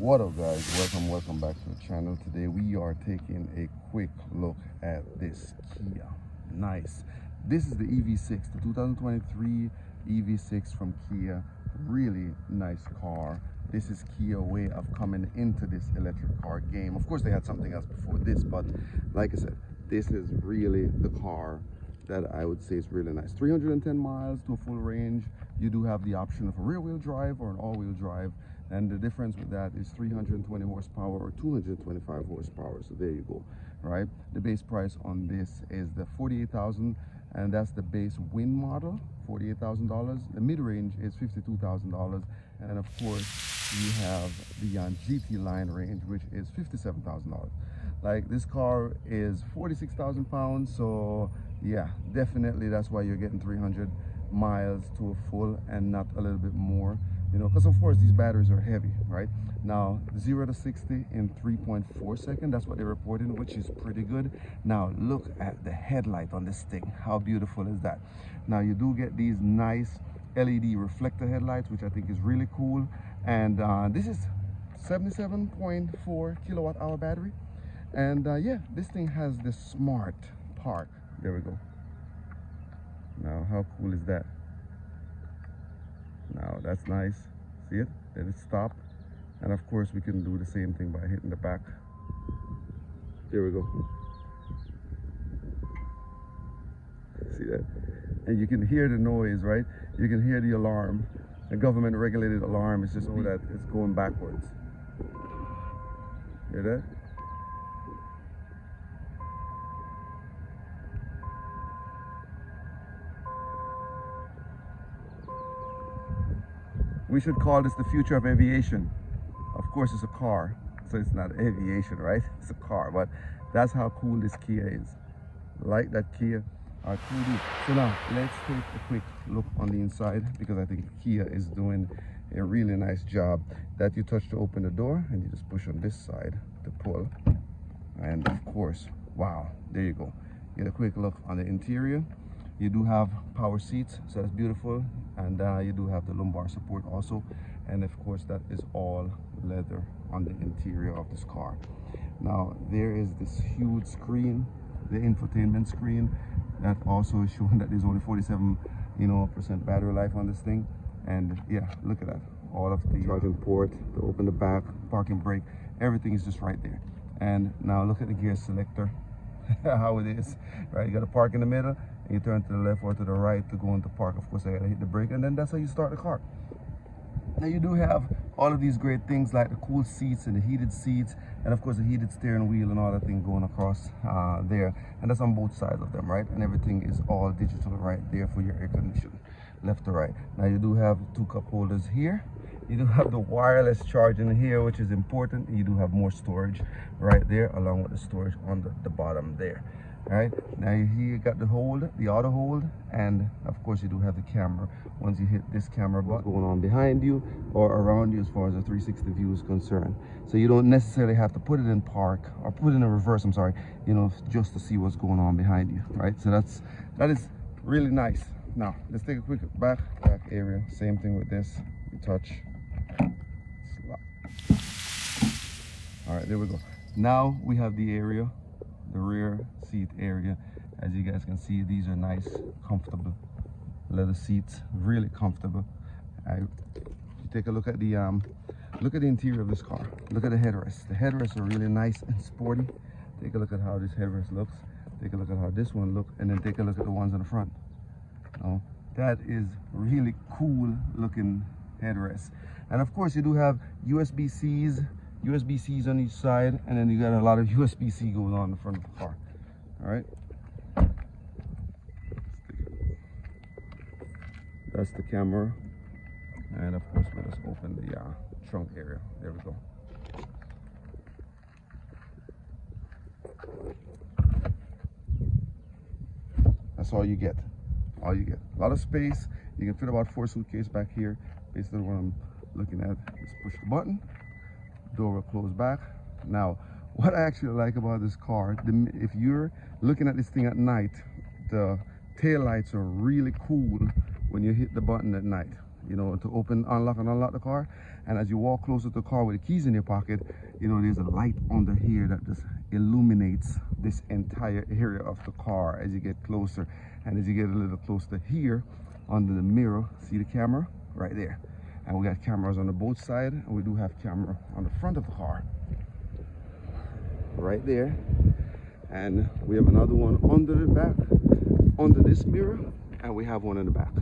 What up, guys? Welcome back to the channel. Today we are taking a quick look at this Kia. Nice. This is the EV6, the 2023 EV6 from Kia. Really nice car. This is Kia's way of coming into this electric car game. Of course they had something else before this, but like I said, this is really the car that I would say is really nice. 310 miles to a full range. You do have the option of a rear-wheel drive or an all-wheel drive, and the difference with that is 320 horsepower or 225 horsepower. So there you go, right? The base price on this is the $48,000, and that's the base wind model, $48,000. The mid-range is $52,000, and of course you have the GT line range, which is $57,000. Like, this car is 46,000 pounds, so yeah, definitely that's why you're getting 300 miles to a full and not a little bit more, you know, because of course these batteries are heavy, right? Now 0 to 60 in 3.4 seconds, that's what they're reporting, which is pretty good. Now look at the headlight on this thing. How beautiful is that? Now you do get these nice LED reflector headlights, which I think is really cool, and this is 77.4 kilowatt hour battery. And yeah, this thing has the smart park. There we go. Now how cool is that? Now that's nice. See it? Let it stop. And of course we can do the same thing by hitting the back. There we go. See that? And you can hear the noise, right? You can hear the alarm. The government regulated alarm. It's just so that it's going backwards. Hear that? We should call this the future of aviation. Of course it's a car, so it's not aviation, right? It's a car, but that's how cool this Kia is. Like that Kia are cool. So now let's take a quick look on the inside, because I think Kia is doing a really nice job. That you touch to open the door, and you just push on this side to pull. And of course, wow, there you go. Get a quick look on the interior. You do have power seats, so that's beautiful, and you do have the lumbar support also, and of course that is all leather on the interior of this car. Now there is this huge screen, the infotainment screen, that also is showing that there's only 47% battery life on this thing. And yeah, look at that, all of the charging port to open the back, parking brake, everything is just right there. And now look at the gear selector. How it is, right? You got to park in the middle, and you turn to the left or to the right to go into park. Of course I gotta hit the brake, and then that's how you start the car. Now you do have all of these great things like the cool seats and the heated seats, and of course the heated steering wheel and all that thing going across there, and that's on both sides of them, right? And everything is all digital right there for your air conditioning, left to right. Now you do have 2 cup holders here. You do have the wireless charging here, which is important. You do have more storage right there, along with the storage on the bottom there. All right, now here you got the hold, the auto hold, and of course you do have the camera. Once you hit this camera button, going on behind you or around you as far as the 360 view is concerned. So you don't necessarily have to put it in park or put it in reverse, I'm sorry, you know, just to see what's going on behind you, right? So that is really nice. Now let's take a quick back area. Same thing with this. You touch. All right, there we go. Now we have the area, the rear seat area. As you guys can see, these are nice, comfortable leather seats, really comfortable. You take a look at the interior of this car. Look at the headrests. The headrests are really nice and sporty. Take a look at how this headrest looks. Take a look at how this one looks, and then take a look at the ones in the front. Now, that is really cool looking headrest. And of course you do have USB-Cs on each side, and then you got a lot of USB-C going on in the front of the car. All right, that's the camera, and of course let us open the trunk area. There we go. That's all you get. All you get. A lot of space. You can fit about 4 suitcases back here. Basically what I'm looking at is push the button, door will close back. Now what I actually like about this car, if you're looking at this thing at night, the tail lights are really cool when you hit the button at night. you know, to open, unlock and unlock the car. And as you walk closer to the car with the keys in your pocket, you know, there's a light under here that just illuminates this entire area of the car as you get closer. And as you get a little closer here, under the mirror, see the camera right there. And we got cameras on the both side, and we do have camera on the front of the car right there. And we have another one under the back, under this mirror, and we have one in the back.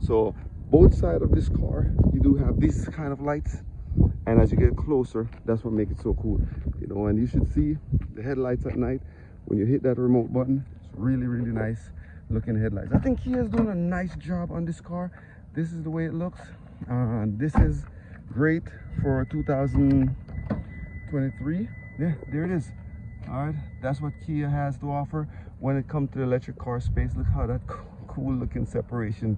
So both sides of this car, you do have these kind of lights, and as you get closer, that's what makes it so cool, you know. And you should see the headlights at night when you hit that remote button. It's really, really nice looking headlights. I think Kia is doing a nice job on this car. This is the way it looks. This is great for 2023. Yeah, there it is. All right, that's what Kia has to offer when it comes to the electric car space. Look how that cool looking separation,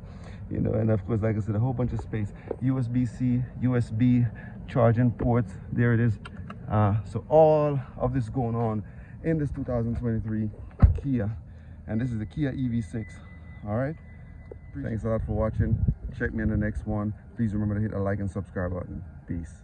you know. And of course, like I said, a whole bunch of space, USB-C, USB charging ports. There it is. So all of this going on in this 2023 Kia, and this is the Kia EV6. All right, thanks a lot for watching. Check me in the next one. Please remember to hit the like and subscribe button. Peace.